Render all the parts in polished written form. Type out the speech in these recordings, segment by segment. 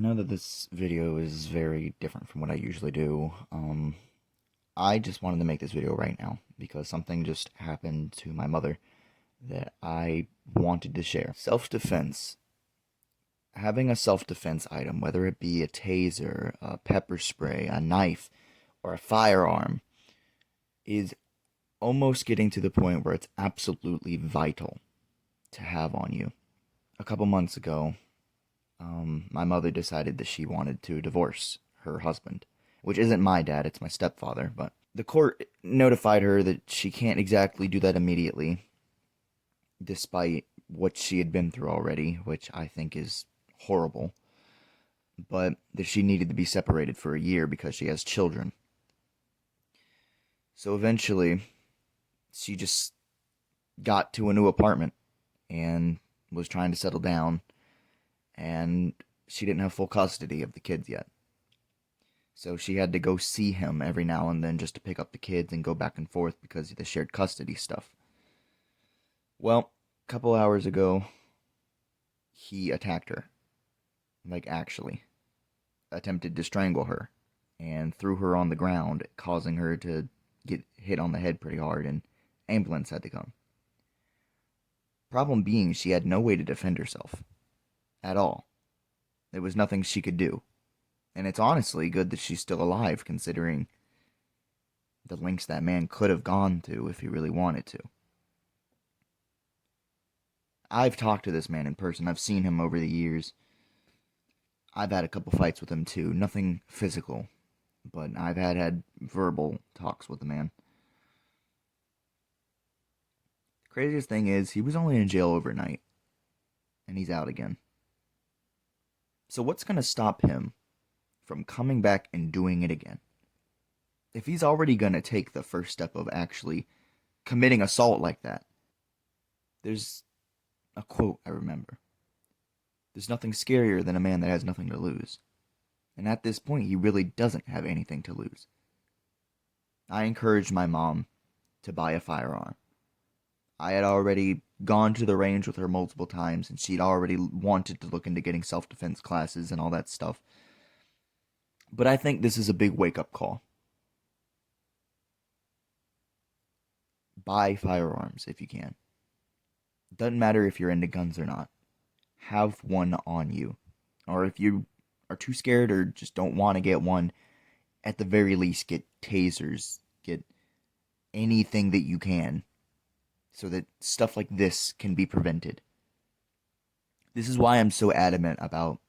know that this video is very different from what I usually do. I just wanted to make this video right now because something just happened to my mother that I wanted to share. Self-defense. Having a self-defense item, whether it be a taser, a pepper spray, a knife, or a firearm, is almost getting to the point where it's absolutely vital to have on you. A couple months ago, my mother decided that she wanted to divorce her husband, which isn't my dad, it's my stepfather, but the court notified her that she can't exactly do that immediately, despite what she had been through already, which I think is horrible, but that she needed to be separated for a year because she has children. So eventually, she just got to a new apartment and was trying to settle down, and she didn't have full custody of the kids yet. So she had to go see him every now and then just to pick up the kids and go back and forth because of the shared custody stuff. Well, a couple hours ago, he attacked her. Like, actually. Attempted to strangle her and threw her on the ground, causing her to get hit on the head pretty hard, and ambulance had to come. Problem being, she had no way to defend herself. At all. There was nothing she could do. And it's honestly good that she's still alive, considering the lengths that man could have gone to if he really wanted to. I've talked to this man in person. I've seen him over the years. I've had a couple fights with him too. Nothing physical, but I've had verbal talks with the man. The craziest thing is, he was only in jail overnight, and he's out again. So what's going to stop him from coming back and doing it again? If he's already going to take the first step of actually committing assault like that, there's a quote I remember. There's nothing scarier than a man that has nothing to lose. And at this point, he really doesn't have anything to lose. I encouraged my mom to buy a firearm. I had already gone to the range with her multiple times, and she'd already wanted to look into getting self-defense classes and all that stuff. But I think this is a big wake-up call. Buy firearms if you can. Doesn't matter if you're into guns or not. Have one on you. Or if you are too scared or just don't want to get one, at the very least get tasers, get anything that you can, so that stuff like this can be prevented. This is why I'm so adamant about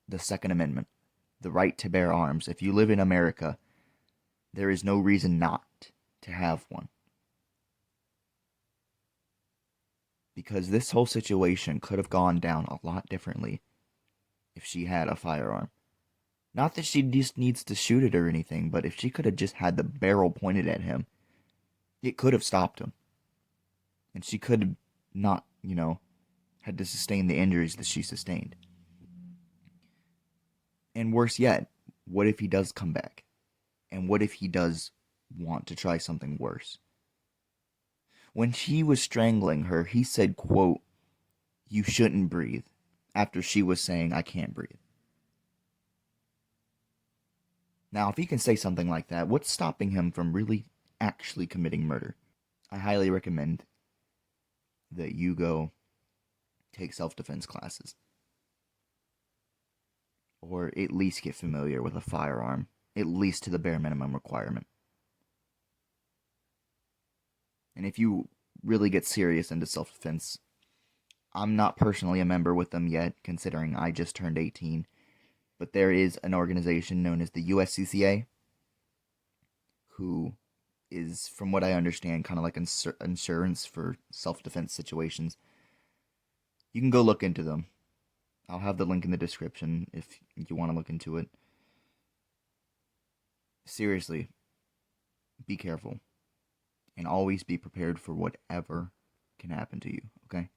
the Second Amendment, the right to bear arms. If you live in America, there is no reason not to have one. Because this whole situation could have gone down a lot differently if she had a firearm. Not that she just needs to shoot it or anything, but if she could have just had the barrel pointed at him, it could have stopped him. And she could have not, had to sustain the injuries that she sustained. And worse yet, what if he does come back? And what if he does want to try something worse? When he was strangling her, he said, quote, "You shouldn't breathe," after she was saying, "I can't breathe." Now, if he can say something like that, what's stopping him from really actually committing murder? I highly recommend that you go take self-defense classes. Or at least get familiar with a firearm, at least to the bare minimum requirement. And if you really get serious into self-defense, I'm not personally a member with them yet, considering I just turned 18, but there is an organization known as the USCCA, who is, from what I understand, kind of like insurance for self-defense situations. You can go look into them. I'll have the link in the description if you want to look into it. Seriously, be careful. And always be prepared for whatever can happen to you, okay?